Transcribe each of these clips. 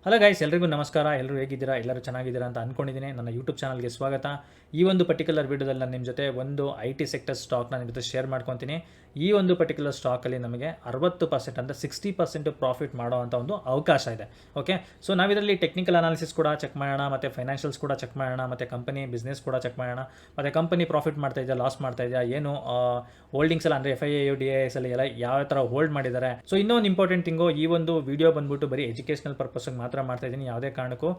Hello guys, ಎಲ್ರಿಗೂ ನಮಸ್ಕಾರ. ಎಲ್ಲರೂ ಹೇಗಿದ್ದೀರಾ? ಎಲ್ಲರೂ ಚೆನ್ನಾಗಿದ್ದೀರಾ ಅಂತ ಅಂದ್ಕೊಂಡಿದ್ದೀನಿ. ನನ್ನ ಯೂಟ್ಯೂಬ್ ಚಾನಲ್ಗೆ ಸ್ವಾಗತ. ಈ ಒಂದು ಪರ್ಟಿಕ್ಯುಲರ್ ವೀಡಿಯೋದಲ್ಲಿ ನಾನು ನಿಮ್ಮ ಜೊತೆ ಒಂದು IT ಸೆಕ್ಟರ್ ಸ್ಟಾಕ್ನ ನಿಮ್ಮ ಜೊತೆ ಶೇರ್ ಮಾಡ್ಕೊತೀನಿ. ಈ ಒಂದು ಪರ್ಟಿಕ್ಯುಲರ್ ಸ್ಟಾಕಲ್ಲಿ ನಮಗೆ 60% ಅಂದರೆ 60% ಪ್ರಾಫಿಟ್ ಮಾಡೋ ಅಂಥ ಒಂದು ಅವಕಾಶ ಇದೆ. ಓಕೆ, ಸೊ ನಾವಿದರಲ್ಲಿ ಟೆಕ್ನಿಕಲ್ ಅನಾಲಿಸಿಸ್ ಕೂಡ ಚೆಕ್ ಮಾಡೋಣ, ಮತ್ತು ಫೈನಾನ್ಷಿಯಲ್ಸ್ ಕೂಡ ಚೆಕ್ ಮಾಡೋಣ, ಮತ್ತು ಕಂಪನಿ ಬಿಸ್ನೆಸ್ ಕೂಡ ಚೆಕ್ ಮಾಡೋಣ, ಮತ್ತು ಕಂಪನಿ ಪ್ರಾಫಿಟ್ ಮಾಡ್ತಾ ಇದೆಯಾ, ಲಾಸ್ ಮಾಡ್ತಾ ಇದೆಯಾ, ಏನು ಹೋಲ್ಡಿಂಗ್ಸ್ ಎಲ್ಲ ಅಂದರೆ FIIU DIS ಅಲ್ಲಿ ಎಲ್ಲ ಯಾವ ಥರ ಹೋಲ್ಡ್ ಮಾಡಿದ್ದಾರೆ. ಸೊ ಇನ್ನೊಂದು ಇಂಪಾರ್ಟೆಂಟ್ ಥಿಂಗು, ಈ ಒಂದು ವಿಡಿಯೋ ಬಂದ್ಬಿಟ್ಟು ಬರೀ ಎಜುಕೇಷನಲ್ ಪರ್ಪಸ್ಗೆ ಮಾತ್ರ ಮಾಡ್ತಾ ಇದ್ದೀನಿ. ಯಾವುದೇ ಕಾರಣಕ್ಕೂ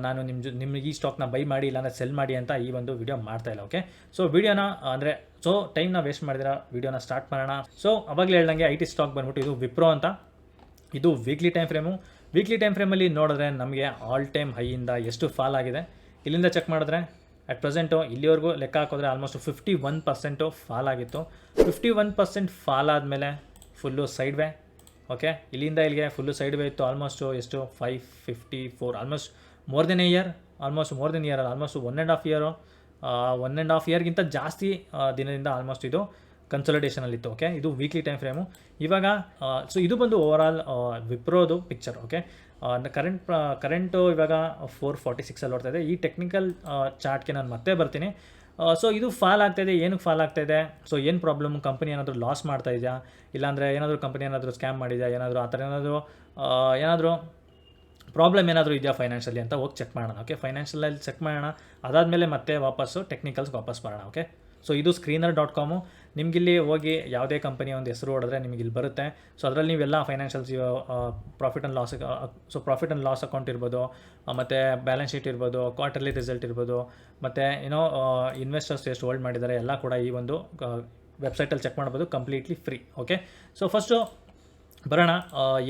ನಾನು ನಿಮಗೆ ಈ ಸ್ಟಾಕ್ನ ಬೈ ಮಾಡಿ ಇಲ್ಲಾಂದರೆ ಸೆಲ್ ಮಾಡಿ ಅಂತ ಈ ಒಂದು ವಿಡಿಯೋ ಮಾಡ್ತಾ ಇಲ್ಲ. ಓಕೆ, ಸೊ ವಿಡಿಯೋನ ಅಂದರೆ ಟೈಮ್ನ ವೇಸ್ಟ್ ಮಾಡಿದ್ರೆ ವಿಡಿಯೋನ ಸ್ಟಾರ್ಟ್ ಮಾಡೋಣ. ಸೊ ಅವಾಗಲೇ ಹೇಳ್ದಂಗೆ IT ಸ್ಟಾಕ್ ಬಂದ್ಬಿಟ್ಟು ಇದು ವಿಪ್ರೋ ಅಂತ. ಇದು ವೀಕ್ಲಿ ಟೈಮ್ ಫ್ರೇಮಲ್ಲಿ ನೋಡಿದ್ರೆ ನಮಗೆ ಆಲ್ ಟೈಮ್ ಹೈಯಿಂದ ಎಷ್ಟು ಫಾಲ್ ಆಗಿದೆ ಇಲ್ಲಿಂದ ಚೆಕ್ ಮಾಡಿದ್ರೆ ಅಟ್ ಪ್ರೆಸೆಂಟು ಇಲ್ಲಿವರೆಗೂ ಲೆಕ್ಕ ಹಾಕಿದ್ರೆ ಆಲ್ಮೋಸ್ಟ್ 51% ಫಾಲ್ ಆಗಿತ್ತು. 51% ಫಾಲ್ ಆದಮೇಲೆ ಫುಲ್ಲು ಸೈಡ್ ವೇ. ಓಕೆ, ಇಲ್ಲಿಂದ ಇಲ್ಲಿಗೆ ಫುಲ್ಲು ಸೈಡ್ ವೇ ಇತ್ತು. ಆಲ್ಮೋಸ್ಟು ಎಷ್ಟು 554, almost more than A year, almost 1.5 year, 1.5 ಇಯರ್ಗಿಂತ ಜಾಸ್ತಿ ದಿನದಿಂದ ಆಲ್ಮೋಸ್ಟ್ ಇದು ಕನ್ಸಲ್ಟೇಷನಲ್ಲಿತ್ತು. ಓಕೆ, ಇದು ವೀಕ್ಲಿ ಟೈಮ್ ಫ್ರೇಮು. ಇವಾಗ ಸೊ ಇದು ಬಂದು ಓವರಾಲ್ ವಿಪ್ರೋದು ಪಿಕ್ಚರ್. ಓಕೆ, ಕರೆಂಟು ಇವಾಗ 446 ಅಲ್ಲಿ ಓಡ್ತಾ ಇದೆ. ಈ ಟೆಕ್ನಿಕಲ್ ಚಾರ್ಟ್ಗೆ ನಾನು ಮತ್ತೆ ಬರ್ತೀನಿ. ಸೊ ಇದು ಫಾಲ್ ಆಗ್ತಾಯಿದೆ. ಏನಕ್ಕೆ ಫಾಲ್ ಆಗ್ತಾಯಿದೆ? ಸೊ ಏನು ಪ್ರಾಬ್ಲಮ್? ಕಂಪನಿ ಏನಾದರೂ ಲಾಸ್ ಮಾಡ್ತಾ ಇದೆಯಾ, ಇಲ್ಲಾಂದರೆ ಏನಾದರೂ ಕಂಪನಿ ಏನಾದರೂ ಸ್ಕ್ಯಾಮ್ ಮಾಡಿದೆಯಾ, ಏನಾದರೂ ಆ ಥರ ಏನಾದರೂ ಪ್ರಾಬ್ಲಮ್ ಏನಾದರೂ ಇದೆಯಾ ಫೈನಾನ್ಷಿಯಲಿ ಅಂತ ಹೋಗಿ ಚೆಕ್ ಮಾಡೋಣ. ಓಕೆ, ಫೈನಾನ್ಷಿಯಲಲ್ಲಿ ಚೆಕ್ ಮಾಡೋಣ, ಅದಾದಮೇಲೆ ಮತ್ತೆ ವಾಪಸ್ಸು ಟೆಕ್ನಿಕಲ್ಸ್ಗೆ ವಾಪಸ್ ಬರೋಣ. ಓಕೆ, ಸೊ ಇದು screener.com. ನಿಮಗಿಲ್ಲಿ ಹೋಗಿ ಯಾವುದೇ ಕಂಪನಿಯ ಒಂದು ಹೆಸರು ಹೊಡೆದ್ರೆ ನಿಮಗೆ ಇಲ್ಲಿ ಬರುತ್ತೆ. ಸೊ ಅದರಲ್ಲಿ ನೀವೆಲ್ಲ financials, profit and loss account ಇರ್ಬೋದು, ಮತ್ತು ಬ್ಯಾಲೆನ್ಸ್ ಶೀಟ್ ಇರ್ಬೋದು, ಕ್ವಾರ್ಟರ್ಲಿ ರಿಸಲ್ಟ್ ಇರ್ಬೋದು, ಮತ್ತು ಇನ್ವೆಸ್ಟರ್ಸ್ ಎಷ್ಟು ಹೋಲ್ಡ್ ಮಾಡಿದ್ದಾರೆ ಎಲ್ಲ ಕೂಡ ಈ ಒಂದು ವೆಬ್ಸೈಟಲ್ಲಿ ಚೆಕ್ ಮಾಡ್ಬೋದು, completely free. Okay, so first ಬರೋಣ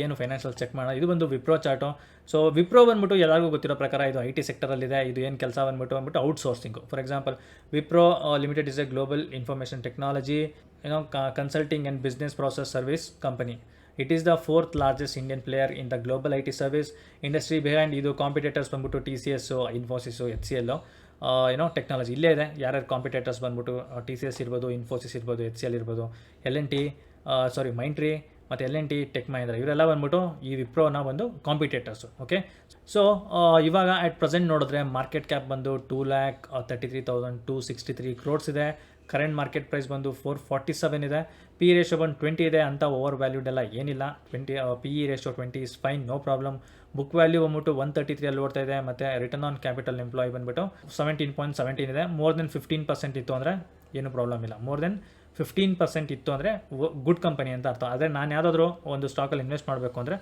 ಏನು ಫೈನಾನ್ಷಿಯಲ್ ಚೆಕ್ ಮಾಡೋಣ. ಇದು ಬಂದು ವಿಪ್ರೋ ಚಾರ್ಟು. ಸೊ ವಿಪ್ರೋ ಬಂದ್ಬಿಟ್ಟು ಎಲ್ಲರಿಗೂ ಗೊತ್ತಿರೋ ಪ್ರಕಾರ ಇದು IT ಸೆಕ್ಟರಲ್ಲಿದೆ. ಇದು ಏನು ಕೆಲಸ ಬಂದ್ಬಿಟ್ಟು outsourcing. For example, Wipro limited is a global information technology consulting and business process service company. It is the 4th largest Indian player in the global IT service industry. Behind ಇದು ಕಾಂಪಿಟೇಟರ್ಸ್ ಬಂದ್ಬಿಟ್ಟು TCS, Infosys, HCL, technology ಇಲ್ಲೇ ಇದೆ. ಯಾರ್ಯಾರು competitors ಬಂದ್ಬಿಟ್ಟು TCS ಇರ್ಬೋದು, ಇನ್ಫೋಸಿಸ್ ಇರ್ಬೋದು, HCL ಇರ್ಬೋದು, Mindtree ಮತ್ತು L&T, ಟೆಕ್ ಮಹೀಂದ್ರ, ಇವರೆಲ್ಲ ಬಂದ್ಬಿಟ್ಟು ಈ ವಿಪ್ರೋನ ಒಂದು ಕಾಂಪಿಟೇಟರ್ಸು. ಓಕೆ, ಸೊ ಇವಾಗ ಅಟ್ ಪ್ರೆಸೆಂಟ್ ನೋಡಿದ್ರೆ ಮಾರ್ಕೆಟ್ ಕ್ಯಾಪ್ ಬಂದು 2,33,263 crores ಇದೆ. ಕರೆಂಟ್ ಮಾರ್ಕೆಟ್ ಪ್ರೈಸ್ ಬಂದು 447 ಇದೆ. PE ರೇಷಿಯೋ ಬಂದು 20 ಇದೆ. ಅಂತ ಓವರ್ ವ್ಯಾಲ್ಯೂಡ್ ಎಲ್ಲ ಏನಿಲ್ಲ. PE ratio 20 is fine, no problem. Book value ಬಂದ್ಬಿಟ್ಟು 133 ಅಲ್ಲಿ ಓಡ್ತಾ ಇದೆ. ಮತ್ತು ರಿಟರ್ನ್ ಆನ್ ಕ್ಯಾಪಿಟಲ್ ಎಂಪ್ಲಾಯ್ ಬಂದ್ಬಿಟ್ಟು 17.17 ಇದೆ. ಮೋರ್ ದೆನ್ 15% ಇತ್ತು ಅಂದರೆ ಏನು ಪ್ರಾಬ್ಲಮ್ ಇಲ್ಲ. ಮೋರ್ ದೆನ್ 15% ಇತ್ತು ಅಂದರೆ ಗುಡ್ ಕಂಪನಿ ಅಂತ ಅರ್ಥ. ಆದರೆ ನಾನು ಯಾವುದಾದ್ರೂ ಒಂದು ಸ್ಟಾಕಲ್ಲಿ ಇನ್ವೆಸ್ಟ್ ಮಾಡಬೇಕು ಅಂದರೆ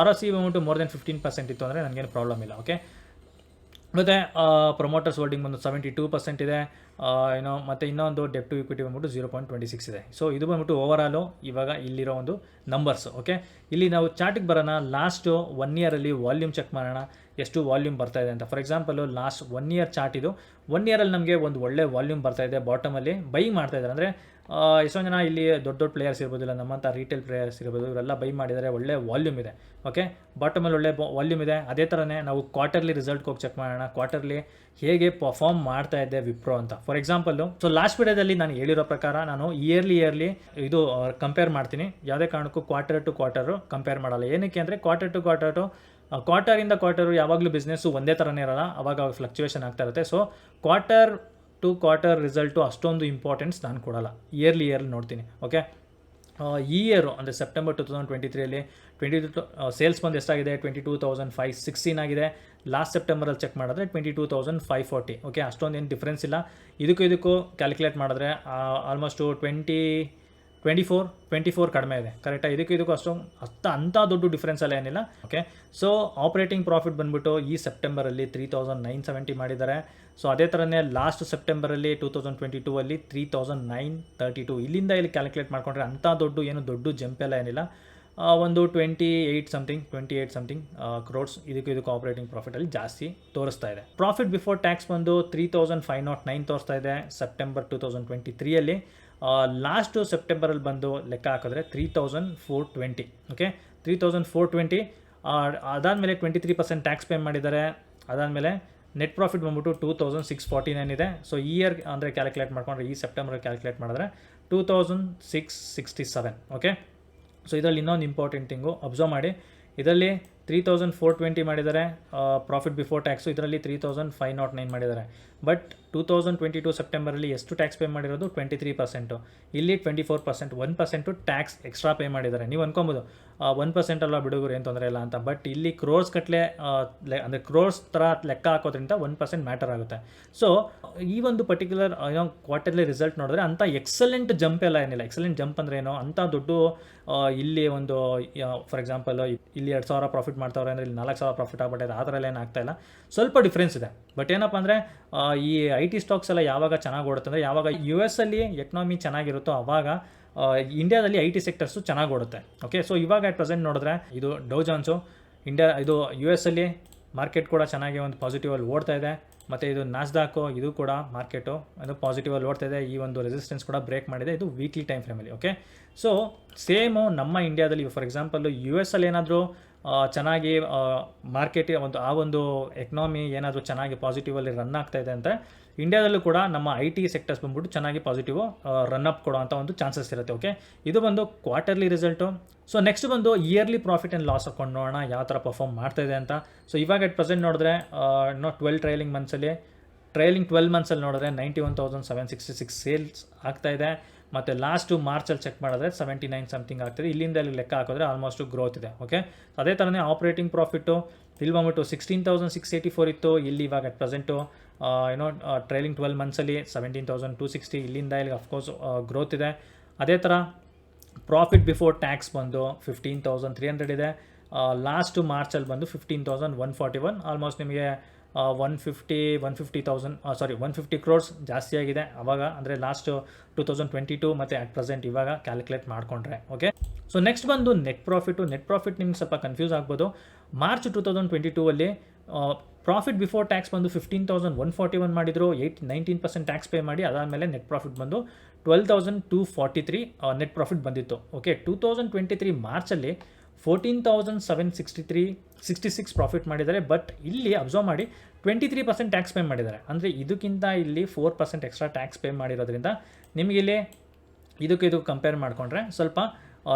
ROC ಬಂದ್ಬಿಟ್ಟು ಮೋರ್ ದೆನ್ 15% ಇತ್ತು ಅಂದರೆ ನನಗೇನು ಪ್ರಾಬ್ಲಮ್ ಇಲ್ಲ. ಓಕೆ, ಮತ್ತು ಪ್ರೊಮೋಟರ್ಸ್ ಹೋಲ್ಡಿಂಗ್ ಬಂದು 72% ಇದೆ. ಮತ್ತು ಇನ್ನೊಂದು ಡೆಟ್ ಟು ಇಕ್ವಿಟಿ ಬಂದ್ಬಿಟ್ಟು 0.26 ಇದೆ. ಸೊ ಇದು ಬಂದ್ಬಿಟ್ಟು ಓವರಾಲು ಇವಾಗ ಇಲ್ಲಿರೋ ಒಂದು ನಂಬರ್ಸು. ಓಕೆ, ಇಲ್ಲಿ ನಾವು ಚಾರ್ಟಿಗೆ ಬರೋಣ. ಲಾಸ್ಟು 1 ಇಯರಲ್ಲಿ ವಾಲ್ಯೂಮ್ ಚೆಕ್ ಮಾಡೋಣ, ಎಷ್ಟು ವಾಲ್ಯೂಮ್ ಬರ್ತಾ ಇದೆ ಅಂತ. For example last 1 year chart ಇದು. 1 ಇಯರಲ್ಲಿ ನಮಗೆ ಒಂದು ಒಳ್ಳೆ ವಾಲ್ಯೂಮ್ ಬರ್ತಾ ಇದೆ. ಬಾಟಮಲ್ಲಿ ಬೈ ಮಾಡ್ತಾ ಇದ್ದಾರೆ. ಅಂದರೆ ಎಷ್ಟೊಂದು ಜನ ಇಲ್ಲಿ ದೊಡ್ಡ ಪ್ಲೇಯರ್ಸ್ ಇರ್ಬೋದು, ಇಲ್ಲ ನಮ್ಮಂಥ ರಿಟೇಲ್ ಪ್ಲೇಯರ್ಸ್ ಇರ್ಬೋದು, ಇವರೆಲ್ಲ ಬೈ ಮಾಡಿದರೆ ಒಳ್ಳೆ ವಾಲ್ಯೂಮ್ ಇದೆ. ಓಕೆ, ಬಾಟಮಲ್ಲಿ ಒಳ್ಳೆ ವಾಲ್ಯೂಮ್ ಇದೆ. ಅದೇ ಥರನೇ ನಾವು ಕ್ವಾರ್ಟರ್ಲಿ ರಿಸಲ್ಟ್ಗೆ ಹೋಗಿ ಚೆಕ್ ಮಾಡೋಣ, ಕ್ವಾರ್ಟರ್ಲಿ ಹೇಗೆ ಪರ್ಫಾರ್ಮ್ ಮಾಡ್ತಾ ಇದೆ ವಿಪ್ರೋ ಅಂತ. ಫಾರ್ ಎಕ್ಸಾಂಪಲ್ಲು, ಸೊ ಲಾಸ್ಟ್ ವಿಡಿಯೋದಲ್ಲಿ ನಾನು ಹೇಳಿರೋ ಪ್ರಕಾರ ನಾನು ಇಯರ್ಲಿ ಇದು ಕಂಪೇರ್ ಮಾಡ್ತೀನಿ. ಯಾವುದೇ ಕಾರಣಕ್ಕೂ ಕ್ವಾರ್ಟರ್ ಟು ಕ್ವಾರ್ಟರು ಕಂಪೇರ್ ಮಾಡಲ್ಲ. ಏನಕ್ಕೆ ಅಂದರೆ ಕ್ವಾರ್ಟರಿಂದ ಕ್ವಾರ್ಟರು ಯಾವಾಗಲೂ ಬಿಸ್ನೆಸ್ಸು ಒಂದೇ ಥರನೇ ಇರೋಲ್ಲ, ಅವಾಗ ಫ್ಲಕ್ಚುಯೇಷನ್ ಆಗ್ತಾ ಇರುತ್ತೆ. So quarter to quarter result ಅಷ್ಟೊಂದು ಇಂಪಾರ್ಟೆನ್ಸ್ ನಾನು ಕೊಡಲ್ಲ, ಇಯರ್ಲಿ ನೋಡ್ತೀನಿ. ಓಕೆ, ಈ ಇಯರು ಅಂದರೆ ಸೆಪ್ಟೆಂಬರ್ 2023 ಸೇಲ್ಸ್ ಬಂದು ಎಷ್ಟಾಗಿದೆ? 22,516 ಆಗಿದೆ. ಲಾಸ್ಟ್ ಸೆಪ್ಟೆಂಬರಲ್ಲಿ ಚೆಕ್ ಮಾಡಿದ್ರೆ 22,540. ಓಕೆ, ಅಷ್ಟೊಂದು ಏನು ಡಿಫ್ರೆನ್ಸ್ ಇಲ್ಲ. ಇದಕ್ಕೂ ಕ್ಯಾಲ್ಕುಲೇಟ್ ಮಾಡಿದ್ರೆ ಆಲ್ಮೋಸ್ಟು 24 ಕಡಿಮೆ ಇದೆ. ಕರೆಕ್ಟಾಗಿ ಇದಕ್ಕೂ ಅಂಥ ದೊಡ್ಡ ಡಿಫ್ರೆನ್ಸ್ ಎಲ್ಲ ಏನಿಲ್ಲ. ಓಕೆ, ಸೊ ಆಪ್ರೇಟಿಂಗ್ ಪ್ರಾಫಿಟ್ ಬಂದ್ಬಿಟ್ಟು ಈ ಸೆಪ್ಟೆಂಬರಲ್ಲಿ 3,970 ಮಾಡಿದ್ದಾರೆ. ಸೊ ಅದೇ ಥರನೇ ಲಾಸ್ಟ್ ಸೆಪ್ಟೆಂಬರಲ್ಲಿ 2022 3,932. ಇಲ್ಲಿಂದ ಇಲ್ಲಿ ಕ್ಯಾಲ್ಕುಲೇಟ್ ಮಾಡಿಕೊಂಡ್ರೆ ಅಂಥ ದೊಡ್ಡ ಜಂಪ್ ಎಲ್ಲ ಏನಿಲ್ಲ. ಒಂದು 28 ಸಮಥಿಂಗ್ ಕ್ರೋರ್ಸ್ ಇದಕ್ಕೂ ಆಪ್ರೇಟಿಂಗ್ ಪ್ರಾಫಿಟಲ್ಲಿ ಜಾಸ್ತಿ ತೋರಿಸ್ತಾ ಇದೆ. ಪ್ರಾಫಿಟ್ ಬಿಫೋರ್ ಟ್ಯಾಕ್ಸ್ ಬಂದು 3,509 ತೋರಿಸ್ತಾ ಇದೆ ಸೆಪ್ಟೆಂಬರ್ 2023. ಲಾಸ್ಟು ಸೆಪ್ಟೆಂಬರಲ್ಲಿ ಬಂದು ಲೆಕ್ಕ ಹಾಕಿದ್ರೆ 3,420. ಓಕೆ, 3,420. ಅದಾದಮೇಲೆ 23% ಟ್ಯಾಕ್ಸ್ ಪೇ ಮಾಡಿದ್ದಾರೆ. ಅದಾದಮೇಲೆ ನೆಟ್ ಪ್ರಾಫಿಟ್ ಬಂದ್ಬಿಟ್ಟು 2,649 ಇದೆ. ಸೊ ಈ ಇಯರ್ ಅಂದರೆ ಕ್ಯಾಲ್ಕುಲೇಟ್ ಮಾಡ್ಕೊಂಡ್ರೆ ಈ ಸೆಪ್ಟೆಂಬರ್ ಕ್ಯಾಲ್ಕುಲೇಟ್ ಮಾಡಿದ್ರೆ 2,667. ಓಕೆ, ಸೊ ಇದರಲ್ಲಿ ಇನ್ನೊಂದು ಇಂಪಾರ್ಟೆಂಟ್ ಥಿಂಗು ಅಬ್ಸರ್ವ್ ಮಾಡಿ, ಇದರಲ್ಲಿ 3420 ಮಾಡಿದ್ದಾರೆ ಪ್ರಾಫಿಟ್ ಬಿಫೋರ್ ಟ್ಯಾಕ್ಸು, ಇದರಲ್ಲಿ 3509 ಮಾಡಿದ್ದಾರೆ. ಬಟ್ 2022 ಸೆಪ್ಟೆಂಬರಲ್ಲಿ ಎಷ್ಟು ಟ್ಯಾಕ್ಸ್ ಪೇ ಮಾಡಿರೋದು? 23%. ಇಲ್ಲಿ 24%, 1% ಟ್ಯಾಕ್ಸ್ ಎಕ್ಸ್ಟ್ರಾ ಪೇ ಮಾಡಿದ್ದಾರೆ. ನೀವು ಅನ್ಕೊಬೋದು 1% ಅಲ್ಲ ಬಿಡುಗರು ಏನು ತೊಂದರೆ ಇಲ್ಲ ಅಂತ. ಬಟ್ ಇಲ್ಲಿ ಕ್ರೋರ್ಸ್ ಕಟ್ಲೆ ಅಂದರೆ ಕ್ರೋರ್ಸ್ ಥರ ಲೆಕ್ಕ ಹಾಕೋದ್ರಿಂದ 1% ಮ್ಯಾಟರ್ ಆಗುತ್ತೆ. ಸೊ ಈ ಒಂದು ಪರ್ಟಿಕ್ಯುಲರ್ ಕ್ವಾರ್ಟರ್ಲಿ ರಿಸಲ್ಟ್ ನೋಡಿದ್ರೆ ಅಂಥ ಎಕ್ಸಲೆಂಟ್ ಜಂಪ್ ಎಲ್ಲ ಏನಿಲ್ಲ. ಎಕ್ಸಲೆಂಟ್ ಜಂಪ್ ಅಂದರೆ ಏನೋ ಅಂಥ ದೊಡ್ಡ ಇಲ್ಲಿ ಒಂದು ಫಾರ್ ಎಕ್ಸಾಂಪಲ್ ಇಲ್ಲಿ 2000 ಪ್ರಾಫಿಟ್ ಮಾಡ್ತಾವ್ರೆ ಅಂದರೆ ಇಲ್ಲಿ 4000 ಪ್ರಾಫಿಟ್ ಆಗ್ಬಿಟ್ಟಿದೆ, ಆ ಥರ ಎಲ್ಲ ಏನು ಆಗ್ತಾಯಿಲ್ಲ. ಸ್ವಲ್ಪ ಡಿಫ್ರೆನ್ಸ್ ಇದೆ. ಬಟ್ ಏನಪ್ಪ ಅಂದರೆ ಈ IT ಸ್ಟಾಕ್ಸ್ ಎಲ್ಲ ಯಾವಾಗ ಚೆನ್ನಾಗಿ ಓಡುತ್ತೆ ಅಂದರೆ ಯಾವಾಗ US ಅಲ್ಲಿ ಎಕನಾಮಿ ಚೆನ್ನಾಗಿರುತ್ತೋ ಆವಾಗ ಇಂಡಿಯಾದಲ್ಲಿ IT ಸೆಕ್ಟರ್ಸು ಚೆನ್ನಾಗಿ ಓಡುತ್ತೆ. ಓಕೆ, ಸೊ ಇವಾಗ ಅಟ್ ಪ್ರೆಸೆಂಟ್ ನೋಡಿದ್ರೆ ಇದು ಡೌ ಜಾನ್ಸು ಇದು US ಅಲ್ಲಿ ಮಾರ್ಕೆಟ್ ಕೂಡ ಚೆನ್ನಾಗಿ ಒಂದು ಪಾಸಿಟಿವಲ್ಲಿ ಓಡ್ತಾ ಇದೆ. ಮತ್ತು ಇದು ನಾಸ್ಡಾಕು ಇದು ಕೂಡ ಮಾರ್ಕೆಟು ಅದು ಪಾಸಿಟಿವಲ್ಲಿ ಓಡ್ತಾ ಇದೆ. ಈ ಒಂದು ರೆಸಿಸ್ಟೆನ್ಸ್ ಕೂಡ ಬ್ರೇಕ್ ಮಾಡಿದೆ. ಇದು ವೀಕ್ಲಿ ಟೈಮ್ ಫ್ರೇಮಲ್ಲಿ. ಓಕೆ, ಸೊ ಸೇಮು ನಮ್ಮ ಇಂಡಿಯಾದಲ್ಲಿ ಫಾರ್ ಎಕ್ಸಾಂಪಲ್ಲು US ಅಲ್ಲಿ ಏನಾದರೂ ಚೆನ್ನಾಗಿ ಮಾರ್ಕೆಟ್ ಒಂದು ಎಕನಾಮಿ ಏನಾದರೂ ಚೆನ್ನಾಗಿ ಪಾಸಿಟಿವಲ್ಲಿ ರನ್ ಆಗ್ತಾ ಇದೆ ಅಂತ ಇಂಡಿಯಾದಲ್ಲೂ ಕೂಡ ನಮ್ಮ IT ಸೆಕ್ಟರ್ಸ್ ಬಂದ್ಬಿಟ್ಟು ಚೆನ್ನಾಗಿ ಪಾಸಿಟಿವ್ ರನ್ಅಪ್ ಕೊಡೋ ಅಂಥ ಒಂದು ಚಾನ್ಸಸ್ ಇರುತ್ತೆ. ಓಕೆ, ಇದು ಬಂದು ಕ್ವಾರ್ಟರ್ಲಿ ರಿಸಲ್ಟು. ಸೊ ನೆಕ್ಸ್ಟ್ ಬಂದು ಇಯರ್ಲಿ ಪ್ರಾಫಿಟ್ ಆ್ಯಂಡ್ ಲಾಸ್ ಹಾಕೊಂಡು ನೋಡೋಣ ಯಾವ ಥರ ಪರ್ಫಾರ್ಮ್ ಮಾಡ್ತಾಯಿದೆ ಅಂತ. ಸೊ ಇವಾಗ ಅಟ್ ಪ್ರೆಸೆಂಟ್ ನೋಡಿದ್ರೆ 12 ಮಂತ್ಸಲ್ಲಿ ನೋಡಿದ್ರೆ 91,766 ಸೇಲ್ಸ್ ಆಗ್ತಾಯಿದೆ. ಮತ್ತು ಲಾಸ್ಟು ಮಾರ್ಚಲ್ಲಿ ಚೆಕ್ ಮಾಡಿದ್ರೆ 79 ಸಮಥಿಂಗ್ ಆಗ್ತದೆ. ಇಲ್ಲಿಂದ ಇಲ್ಲಿ ಲೆಕ್ಕ ಹಾಕಿದ್ರೆ ಆಲ್ಮೋಸ್ಟು ಗ್ರೋತ್ ಇದೆ. ಓಕೆ, ಅದೇ ಥರನೇ ಆಪ್ರೇಟಿಂಗ್ ಪ್ರಾಫಿಟ್ಟು ಇಲ್ಲಿ ಬಂದ್ಬಿಟ್ಟು 16,684 ಇತ್ತು. ಇಲ್ಲಿ ಇವಾಗ ಅಟ್ ಪ್ರೆಸೆಂಟು ಟ್ರೈಲಿಂಗ್ 12 ಮಂತ್ಸಲ್ಲಿ 17,260. ಇಲ್ಲಿಂದ ಇಲ್ಲಿ ಅಫ್ಕೋರ್ಸ್ ಗ್ರೋತ್ ಇದೆ. ಅದೇ ಥರ ಪ್ರಾಫಿಟ್ ಬಿಫೋರ್ ಟ್ಯಾಕ್ಸ್ ಬಂದು 15,300 ಇದೆ. ಲಾಸ್ಟು ಮಾರ್ಚಲ್ಲಿ ಬಂದು 15,141. ಆಲ್ಮೋಸ್ಟ್ ನಿಮಗೆ 150 ಕ್ರೋರ್ಸ್ ಜಾಸ್ತಿ ಆಗಿದೆ ಅವಾಗ, ಅಂದರೆ ಲಾಸ್ಟ್ 2022 ಮತ್ತು ಅಟ್ ಪ್ರೆಸೆಂಟ್ ಇವಾಗ ಕ್ಯಾಲ್ಕುಲೇಟ್ ಮಾಡಿಕೊಂಡ್ರೆ. ಓಕೆ, ಸೊ ನೆಕ್ಸ್ಟ್ ಬಂದು ನೆಟ್ ಪ್ರಾಫಿಟ್ ನಿಮ್ಗೆ ಸ್ವಲ್ಪ ಕನ್ಫ್ಯೂಸ್ ಆಗ್ಬೋದು. ಮಾರ್ಚ್ 2022 ಅಲ್ಲಿ ಪ್ರಾಫಿಟ್ ಬಿಫೋರ್ ಟ್ಯಾಕ್ಸ್ ಬಂದು 15,141 ಮಾಡಿದ್ರು. 19% ಟ್ಯಾಕ್ಸ್ ಪೇ ಮಾಡಿ ಅದಾದಮೇಲೆ ನೆಟ್ ಪ್ರಾಫಿಟ್ ಬಂದು 12,243 ನೆಟ್ ಪ್ರಾಫಿಟ್ ಬಂದಿತ್ತು. ಓಕೆ, 2023 ಮಾರ್ಚಲ್ಲಿ 14,766 ಪ್ರಾಫಿಟ್ ಮಾಡಿದ್ದಾರೆ. ಬಟ್ ಇಲ್ಲಿ ಅಬ್ಸರ್ವ್ ಮಾಡಿ 23% ಟ್ಯಾಕ್ಸ್ ಪೇ ಮಾಡಿದ್ದಾರೆ. ಅಂದರೆ ಇದಕ್ಕಿಂತ ಇಲ್ಲಿ 4% ಎಕ್ಸ್ಟ್ರಾ ಟ್ಯಾಕ್ಸ್ ಪೇ ಮಾಡಿರೋದ್ರಿಂದ ನಿಮಗಿಲ್ಲಿ ಇದು ಕಂಪೇರ್ ಮಾಡಿಕೊಂಡ್ರೆ ಸ್ವಲ್ಪ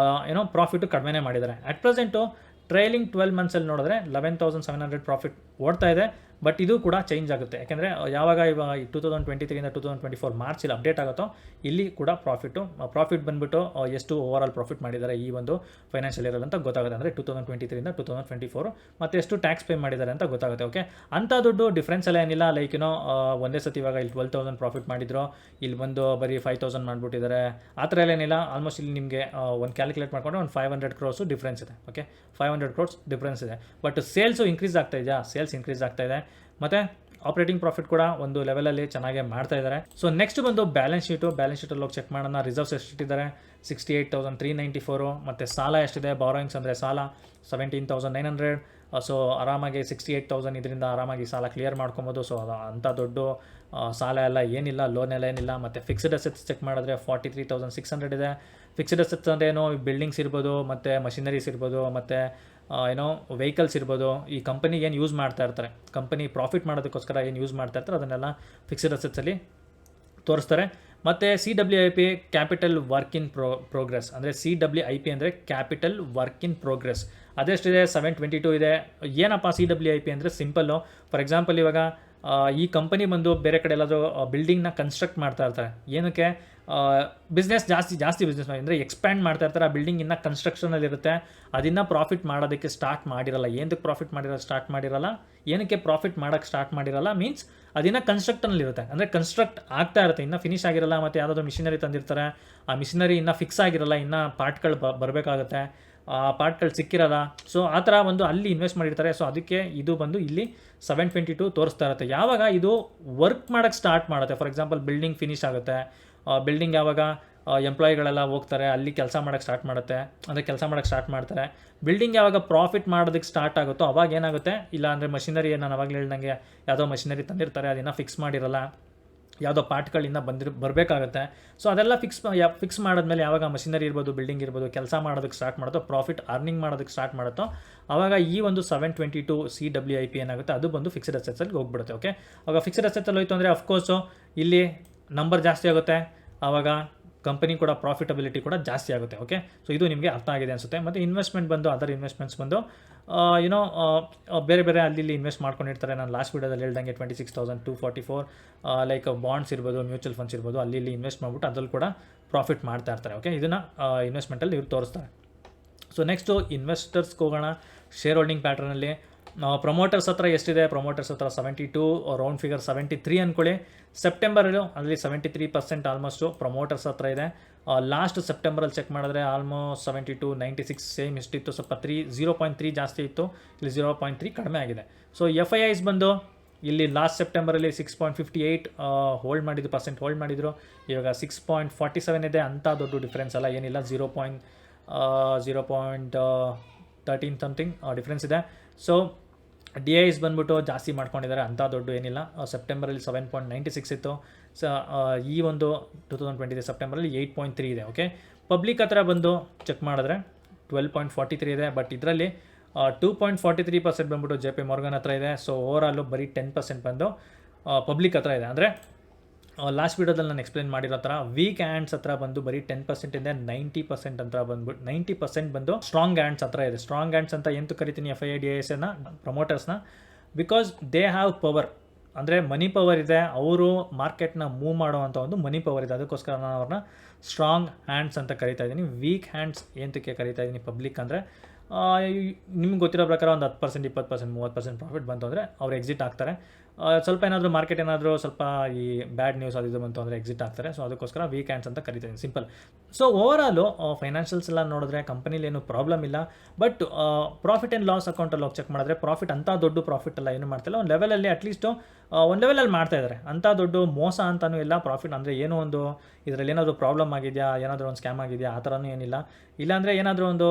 ಪ್ರಾಫಿಟು ಕಡಿಮೆನೇ ಮಾಡಿದ್ದಾರೆ. ಅಟ್ ಪ್ರೆಸೆಂಟು ಟ್ರೈಲಿಂಗ್ 12 ಮಂತ್ಸಲ್ಲಿ ನೋಡಿದ್ರೆ 11,700 ಪ್ರಾಫಿಟ್ ಓಡ್ತಾ ಇದೆ. ಬಟ್ ಇದು ಕೂಡ ಚೇಂಜ್ ಆಗುತ್ತೆ. ಯಾಕೆಂದರೆ ಯಾವಾಗ ಇವಾಗ 2023ಇಂದ 2024 ಮಾರ್ಚಲ್ಲಿ ಅಪ್ಡೇಟ್ ಆಗುತ್ತೋ ಇಲ್ಲಿ ಕೂಡ ಪ್ರಾಫಿಟ್ ಬಂದುಬಿಟ್ಟು ಎಷ್ಟು ಓವರ್ ಆಲ್ ಪ್ರಾಫಿಟ್ ಮಾಡಿದ್ದಾರೆ ಈ ಒಂದು ಫೈನಾನ್ಷಿಯಲ್ ಇಯರ್ ಅಂತ ಗೊತ್ತಾಗುತ್ತೆ. ಅಂದರೆ 2023ಇಂದ 2024 ಮತ್ತು ಎಷ್ಟು ಟ್ಯಾಕ್ಸ್ ಪೇ ಮಾಡಿದ್ದಾರೆ ಅಂತ ಗೊತ್ತಾಗುತ್ತೆ. ಓಕೆ, ಅಂಥ ದುಡ್ಡು ಡಿಫ್ರೆನ್ಸ್ ಎಲ್ಲ ಏನಿಲ್ಲ. ಲೈಕ್ ಒಂದೇ ಸತಿ ಇವಾಗ ಇಲ್ಲಿ 12,000 ಪ್ರಾಫಿಟ್ ಮಾಡಿದ್ರು, ಇಲ್ಲಿ ಬಂದು ಬರೀ 5,000 ಮಾಡಿಬಿಟ್ಟಿದ್ದಾರೆ. ಆ ಥರ ಎಲ್ಲ ಏನಿಲ್ಲ. ಆಲ್ಮೋಸ್ಟ್ ಇಲ್ಲಿ ನಿಮಗೆ ಒಂದು ಕ್ಯಾಲ್ಕುಲೇಟ್ ಮಾಡಿಕೊಂಡ್ರೆ ಒಂದು 500 ಕ್ರೋರ್ಸು ಡಿಫ್ರೆನ್ಸ್ ಇದೆ. ಓಕೆ, 500 ಕ್ರೋರ್ಸ್ ಡಿಫ್ರೆನ್ಸ್ ಇದೆ. ಬಟ್ ಸೇಲ್ಸು ಇನ್ಕ್ರೀಸ್ ಆಗ್ತಾ ಇದೆಯಾ? ಸೇಲ್ಸ್ ಇನ್ಕ್ರೀಸ್ ಆಗ್ತಾ ಇದೆ. ಮತ್ತು ಆಪರೇಟಿಂಗ್ ಪ್ರಾಫಿಟ್ ಕೂಡ ಒಂದು ಲೆವೆಲಲ್ಲಿ ಚೆನ್ನಾಗೇ ಮಾಡ್ತಾ ಇದ್ದಾರೆ. ಸೊ ನೆಕ್ಸ್ಟ್ ಬಂದು ಬ್ಯಾಲೆನ್ಸ್ ಶೀಟಲ್ಲಿ ಹೋಗಿ ಚೆಕ್ ಮಾಡೋಣ. ರಿಸರ್ವ್ಸ್ ಎಷ್ಟಿದ್ದಾರೆ? 68,394. ಮತ್ತು ಸಾಲ ಎಷ್ಟಿದೆ? ಬಾರೋಯಿಂಗ್ಸ್ ಅಂದರೆ ಸಾಲ 17,900. ಸೊ ಆರಾಮಾಗಿ 68,000 ಇದರಿಂದ ಆರಾಮಾಗಿ ಸಾಲ ಕ್ಲಿಯರ್ ಮಾಡ್ಕೊಬೋದು. ಸೊ ಅದು ಅಂಥ ದೊಡ್ಡ ಸಾಲ ಎಲ್ಲ ಏನಿಲ್ಲ, ಲೋನ್ ಎಲ್ಲ ಏನಿಲ್ಲ. ಮತ್ತು ಫಿಕ್ಸ್ಡ್ ಅಸೆಟ್ಸ್ ಚೆಕ್ ಮಾಡಿದ್ರೆ 43,600 ಇದೆ. ಫಿಕ್ಸ್ಡ್ ಅಸೆಟ್ಸ್ ಅಂದರೆ ಬಿಲ್ಡಿಂಗ್ಸ್ ಇರ್ಬೋದು, ಮತ್ತು ಮಷಿನರೀಸ್ ಇರ್ಬೋದು, ಮತ್ತು ವೆಹಿಕಲ್ಸ್ ಇರ್ಬೋದು. ಈ ಕಂಪನಿಗೆ ಏನು ಯೂಸ್ ಮಾಡ್ತಾ ಇರ್ತಾರೆ, ಕಂಪನಿ ಪ್ರಾಫಿಟ್ ಮಾಡೋದಕ್ಕೋಸ್ಕರ ಏನು ಯೂಸ್ ಮಾಡ್ತಾ ಇರ್ತಾರೆ ಅದನ್ನೆಲ್ಲ ಫಿಕ್ಸ್ಡ್ ಅಸೆಟ್ಸಲ್ಲಿ ತೋರಿಸ್ತಾರೆ. ಮತ್ತು CWIP capital work in progress, ಅಂದರೆ CWIP ಅಂದರೆ ಕ್ಯಾಪಿಟಲ್ ವರ್ಕ್ ಇನ್ ಪ್ರೋಗ್ರೆಸ್ ಅದೆಷ್ಟಿದೆ? 722 ಇದೆ. ಏನಪ್ಪ CWIP ಅಂದರೆ ಸಿಂಪಲ್ಲು. ಫಾರ್ ಎಕ್ಸಾಂಪಲ್ ಇವಾಗ ಈ ಕಂಪನಿ ಬಂದು ಬೇರೆ ಕಡೆ ಎಲ್ಲಾದರೂ ಬಿಲ್ಡಿಂಗ್ನ ಕನ್ಸ್ಟ್ರಕ್ಟ್ ಮಾಡ್ತಾ ಇರ್ತಾರೆ. ಏನಕ್ಕೆ? ಬಿಸ್ನೆಸ್ ಜಾಸ್ತಿ ಬಿಸ್ನೆಸ್ ಅಂದರೆ ಎಕ್ಸ್ಪ್ಯಾಂಡ್ ಮಾಡ್ತಾ ಇರ್ತಾರೆ. ಆ ಬಿಲ್ಡಿಂಗ್ ಇನ್ನೂ ಕನ್ಸ್ಟ್ರಕ್ಷನಲ್ಲಿರುತ್ತೆ. ಅದನ್ನು ಪ್ರಾಫಿಟ್ ಮಾಡೋದಕ್ಕೆ ಸ್ಟಾರ್ಟ್ ಮಾಡಿರಲ್ಲ. ಏನಕ್ಕೆ ಪ್ರಾಫಿಟ್ ಸ್ಟಾರ್ಟ್ ಮಾಡಿರಲ್ಲ? ಏನಕ್ಕೆ ಪ್ರಾಫಿಟ್ ಮಾಡೋಕ್ಕೆ ಸ್ಟಾರ್ಟ್ ಮಾಡಿರಲ್ಲ ಮೀನ್ಸ್ ಅದಿನ್ನೂ ಕನ್ಸ್ಟ್ರಕ್ಟನಲ್ಲಿರುತ್ತೆ. ಅಂದರೆ ಕನ್ಸ್ಟ್ರಕ್ಟ್ ಆಗ್ತಾ ಇರುತ್ತೆ, ಇನ್ನೂ ಫಿನಿಶ್ ಆಗಿರಲ್ಲ. ಮತ್ತು ಯಾವುದಾದ್ರು ಮಿಷಿನರಿ ತಂದಿರ್ತಾರೆ, ಆ ಮಿಷಿನರಿ ಇನ್ನೂ ಫಿಕ್ಸ್ ಆಗಿರಲ್ಲ, ಇನ್ನೂ ಪಾರ್ಟ್ಗಳು ಬರಬೇಕಾಗುತ್ತೆ, ಆ ಪಾರ್ಟ್ಗಳು ಸಿಕ್ಕಿರಲ್ಲ. ಸೊ ಆ ಥರ ಒಂದು ಅಲ್ಲಿ ಇನ್ವೆಸ್ಟ್ ಮಾಡಿರ್ತಾರೆ. ಸೊ ಅದಕ್ಕೆ ಇದು ಬಂದು ಇಲ್ಲಿ 722 ತೋರಿಸ್ತಾ ಇರುತ್ತೆ. ಯಾವಾಗ ಇದು ವರ್ಕ್ ಮಾಡೋಕ್ಕೆ ಸ್ಟಾರ್ಟ್ ಮಾಡುತ್ತೆ, ಫಾರ್ ಎಕ್ಸಾಂಪಲ್ ಬಿಲ್ಡಿಂಗ್ ಫಿನಿಶ್ ಆಗುತ್ತೆ, ಬಿಲ್ಡಿಂಗ್ ಯಾವಾಗ ಎಂಪ್ಲಾಯಿಗಳೆಲ್ಲ ಹೋಗ್ತಾರೆ ಅಲ್ಲಿ ಕೆಲಸ ಮಾಡೋಕ್ಕೆ ಸ್ಟಾರ್ಟ್ ಮಾಡ್ತಾರೆ. ಬಿಲ್ಡಿಂಗ್ ಯಾವಾಗ ಪ್ರಾಫಿಟ್ ಮಾಡೋದಕ್ಕೆ ಸ್ಟಾರ್ಟ್ ಆಗುತ್ತೋ ಅವಾಗ ಏನಾಗುತ್ತೆ? ಇಲ್ಲ ಅಂದರೆ ಮಷಿನರಿ, ನಾನು ಅವಾಗಲೇ ಹೇಳ್ದಂಗೆ ಯಾವುದೋ ಮಷಿನರಿ ತಂದಿರ್ತಾರೆ, ಅದನ್ನು ಫಿಕ್ಸ್ ಮಾಡಿರಲ್ಲ, ಯಾವುದೋ ಪಾರ್ಟ್ಗಳಿಂದ ಬರಬೇಕಾಗುತ್ತೆ. ಸೊ ಅದೆಲ್ಲ ಫಿಕ್ಸ್ ಮಾಡಿದ್ಮೇಲೆ ಯಾವಾಗ ಮಷಿನರಿ ಇರ್ಬೋದು, ಬಿಲ್ಡಿಂಗ್ ಇರ್ಬೋದು, ಕೆಲಸ ಮಾಡೋದಕ್ಕೆ ಸ್ಟಾರ್ಟ್ ಮಾಡುತ್ತೋ, ಪ್ರಾಫಿಟ್ ಅರ್ನಿಂಗ್ ಮಾಡೋದಕ್ಕೆ ಸ್ಟಾರ್ಟ್ ಮಾಡುತ್ತೋ ಆವಾಗ ಈ ಒಂದು 722 CWIP ಏನಾಗುತ್ತೆ ಅದು ಬಂದು ಫಿಕ್ಸ್ಡ್ ಅಸೆಟ್ಸಲ್ಲಿ ಹೋಗ್ಬಿಡುತ್ತೆ. ಓಕೆ, ಆವಾಗ ಫಿಕ್ಸ್ಡ್ ಅಸೆಟ್ಸಲ್ಲಿ ಹೋಯ್ತು ಅಂದರೆ ಅಫ್ಕೋರ್ಸು ಇಲ್ಲಿ ನಂಬರ್ ಜಾಸ್ತಿ ಆಗುತ್ತೆ, ಆವಾಗ ಕಂಪನಿ ಕೂಡ ಪ್ರಾಫಿಟಬಿಲಿಟಿ ಕೂಡ ಜಾಸ್ತಿ ಆಗುತ್ತೆ. ಓಕೆ, ಸೊ ಇದು ನಿಮಗೆ ಅರ್ಥ ಆಗಿದೆ ಅನಿಸುತ್ತೆ. ಮತ್ತು ಇನ್ವೆಸ್ಟ್ಮೆಂಟ್ ಬಂದು ಅದರ್ ಇನ್ವೆಸ್ಟ್ಮೆಂಟ್ಸ್ ಬಂದು ಯುನೋ ಬೇರೆ ಬೇರೆ ಅಲ್ಲಿ ಇಲ್ಲಿ ಇನ್ವೆಸ್ಟ್ ಮಾಡ್ಕೊಂಡಿರ್ತಾರೆ. ನಾನು ಲಾಸ್ಟ್ ವೀಡಿಯೋದಲ್ಲಿ ಹೇಳ್ದಂಗೆ 26,244 ಲೈಕ್ ಬಾಂಡ್ಸ್ ಇರ್ಬೋದು, ಮ್ಯೂಚುವಲ್ ಫಂಡ್ಸ್ ಇರ್ಬೋದು, ಅಲ್ಲಿ ಇಲ್ಲಿ ಇನ್ವೆಸ್ಟ್ ಮಾಡಿಬಿಟ್ಟು ಅದ್ರಲ್ಲಿ ಕೂಡ ಪ್ರಾಫಿಟ್ ಮಾಡ್ತಾ ಇರ್ತಾರೆ. ಓಕೆ, ಇದನ್ನು ಇನ್ವೆಸ್ಟ್ಮೆಂಟಲ್ಲಿ ಇವ್ರು ತೋರಿಸ್ತಾರೆ. ಸೊ ನೆಕ್ಸ್ಟು ಇನ್ವೆಸ್ಟರ್ಸ್ಗೆ ಹೋಗೋಣ. ಶೇರ್ ಹೋಲ್ಡಿಂಗ್ ಪ್ಯಾಟ್ರನಲ್ಲಿ ಪ್ರಮೋಟರ್ಸ್ ಹತ್ರ ಎಷ್ಟಿದೆ? ಪ್ರಮೋಟರ್ಸ್ ಹತ್ರ 72, ರೌಂಡ್ ಫಿಗರ್ 73 ಅಂದ್ಕೊಳ್ಳಿ. ಸೆಪ್ಟೆಂಬರಲ್ಲೂ ಅಲ್ಲಿ 73% ಆಲ್ಮೋಸ್ಟು ಪ್ರಮೋಟರ್ಸ್ ಹತ್ರ ಇದೆ. ಲಾಸ್ಟ್ ಸೆಪ್ಟೆಂಬರಲ್ಲಿ ಚೆಕ್ ಮಾಡಿದ್ರೆ ಆಲ್ಮೋಸ್ಟ್ 72, 96 ಸೇಮ್ ಇಷ್ಟಿತ್ತು. ಸ್ವಲ್ಪ 0.3 ಜಾಸ್ತಿ ಇತ್ತು, ಇಲ್ಲಿ 0.3 ಕಡಿಮೆ ಆಗಿದೆ. ಸೊ FIIs ಬಂದು ಇಲ್ಲಿ ಲಾಸ್ಟ್ ಸೆಪ್ಟೆಂಬರಲ್ಲಿ 6.58 ಹೋಲ್ಡ್ ಮಾಡಿದ್ರು. ಇವಾಗ 6.47 ಇದೆ. ಅಂಥ ದೊಡ್ಡ ಡಿಫ್ರೆನ್ಸ್ ಅಲ್ಲ, ಏನಿಲ್ಲ, 0.13 ಸಮಥಿಂಗ್ ಡಿಫ್ರೆನ್ಸ್ ಇದೆ. ಸೊ DIs ಬಂದ್ಬಿಟ್ಟು ಜಾಸ್ತಿ ಮಾಡ್ಕೊಂಡಿದ್ದಾರೆ, ಅಂಥ ದೊಡ್ಡ ಏನಿಲ್ಲ. ಸೆಪ್ಟೆಂಬರಲ್ಲಿ 7.96 ಇತ್ತು. ಈ ಒಂದು 2020 ಸೆಪ್ಟೆಂಬರಲ್ಲಿ 8.3 ಇದೆ. ಓಕೆ, ಪಬ್ಲಿಕ್ ಹತ್ರ ಬಂದು ಚೆಕ್ ಮಾಡಿದ್ರೆ 12.43 ಇದೆ. ಬಟ್ ಇದರಲ್ಲಿ 2.43% ಬಂದ್ಬಿಟ್ಟು JP Morgan ಹತ್ರ ಇದೆ. ಸೊ ಓವರಾಲು ಬರೀ 10% ಬಂದು ಪಬ್ಲಿಕ್ ಹತ್ರ ಇದೆ. ಅಂದರೆ ಲಾಸ್ಟ್ ವೀಡಿಯೋದಲ್ಲಿ ನಾನು ಎಕ್ಸ್ಪ್ಲೇನ್ ಮಾಡಿರೋ ಥರ ವೀಕ್ ಹ್ಯಾಂಡ್ಸ್ ಹತ್ರ ಬಂದು ಬರೀ 10% ಇದೆ. 90% ಅಂತ ಬಂದ್ಬಿಟ್ಟು 90% ಬಂದು ಸ್ಟ್ರಾಂಗ್ ಹ್ಯಾಂಡ್ಸ್ ಹತ್ರ ಇದೆ. ಸ್ಟ್ರಾಂಗ್ ಹ್ಯಾಂಡ್ಸ್ ಅಂತ ಎಂತೂ ಕರಿತೀನಿ FIDISನ ಪ್ರಮೋಟರ್ಸ್ನ, ಬಿಕಾಸ್ ದೇ ಹ್ಯಾವ್ ಪವರ್, ಅಂದರೆ ಮನಿ ಪವರ್ ಇದೆ. ಅವರು ಮಾರ್ಕೆಟ್ನ ಮೂವ್ ಮಾಡುವಂಥ ಒಂದು ಮನಿ ಪವರ್ ಇದೆ. ಅದಕ್ಕೋಸ್ಕರ ನಾನು ಅವ್ರನ್ನ ಸ್ಟ್ರಾಂಗ್ ಹ್ಯಾಂಡ್ಸ್ ಅಂತ ಕರಿತಾ ಇದ್ದೀನಿ. ವೀಕ್ ಹ್ಯಾಂಡ್ಸ್ ಎಂತಕ್ಕೆ ಕರಿತಾ ಇದ್ದೀನಿ ಪಬ್ಲಿಕ್ ಅಂದರೆ, ನಿಮ್ಗೆ ಗೊತ್ತಿರೋ ಪ್ರಕಾರ ಒಂದು 10%, 20%, 30% ಪ್ರಾಫಿಟ್ ಬಂತು ಅಂದರೆ ಅವ್ರು ಎಕ್ಸಿಟ್ ಆಗ್ತಾರೆ. ಸ್ವಲ್ಪ ಏನಾದರೂ ಮಾರ್ಕೆಟ್ ಏನಾದರೂ ಸ್ವಲ್ಪ ಈ ಬ್ಯಾಡ್ ನ್ಯೂಸ್ ಅದು ಬಂತು ಅಂದರೆ ಎಕ್ಸಿಟ್ ಆಗ್ತಾರೆ. ಸೊ ಅದಕ್ಕೋಸ್ಕರ ವೀಕ್ ಹ್ಯಾಂಡ್ಸ್ ಅಂತ ಕರಿತೀನಿ, ಸಿಂಪಲ್. ಸೊ ಓವರಾಲು ಫೈನಾನ್ಷಿಯಲ್ಸ್ ಎಲ್ಲ ನೋಡಿದ್ರೆ ಕಂಪನಿಲಿ ಏನು ಪ್ರಾಬ್ಲಮ್ ಇಲ್ಲ. ಬಟ್ ಪ್ರಾಫಿಟ್ ಆ್ಯಂಡ್ ಲಾಸ್ ಅಕೌಂಟಲ್ಲಿ ಹೋಗಿ ಚೆಕ್ ಮಾಡಿದ್ರೆ ಪ್ರಾಫಿಟ್ ಅಂಥ ದೊಡ್ಡ ಪ್ರಾಫಿಟ್ ಎಲ್ಲ ಏನು ಮಾಡ್ತಿಲ್ಲ. ಒಂದು ಲೆವೆಲಲ್ಲಿ ಅಟ್ಲೀಸ್ಟು ಒಂದು ಲೆವೆಲಲ್ಲಿ ಮಾಡ್ತಾ ಇದ್ದಾರೆ. ಅಂಥ ದೊಡ್ಡ ಮೋಸ ಅಂತಲೂ ಇಲ್ಲ. ಪ್ರಾಫಿಟ್ ಅಂದರೆ ಏನೋ ಒಂದು ಇದರಲ್ಲಿ ಏನಾದರೂ ಪ್ರಾಬ್ಲಮ್ ಆಗಿದೆಯಾ, ಏನಾದರೂ ಒಂದು ಸ್ಕ್ಯಾಮ್ ಆಗಿದೆಯಾ ಆ ಥರನೂ ಏನಿಲ್ಲ. ಇಲ್ಲಾಂದರೆ ಏನಾದರೂ ಒಂದು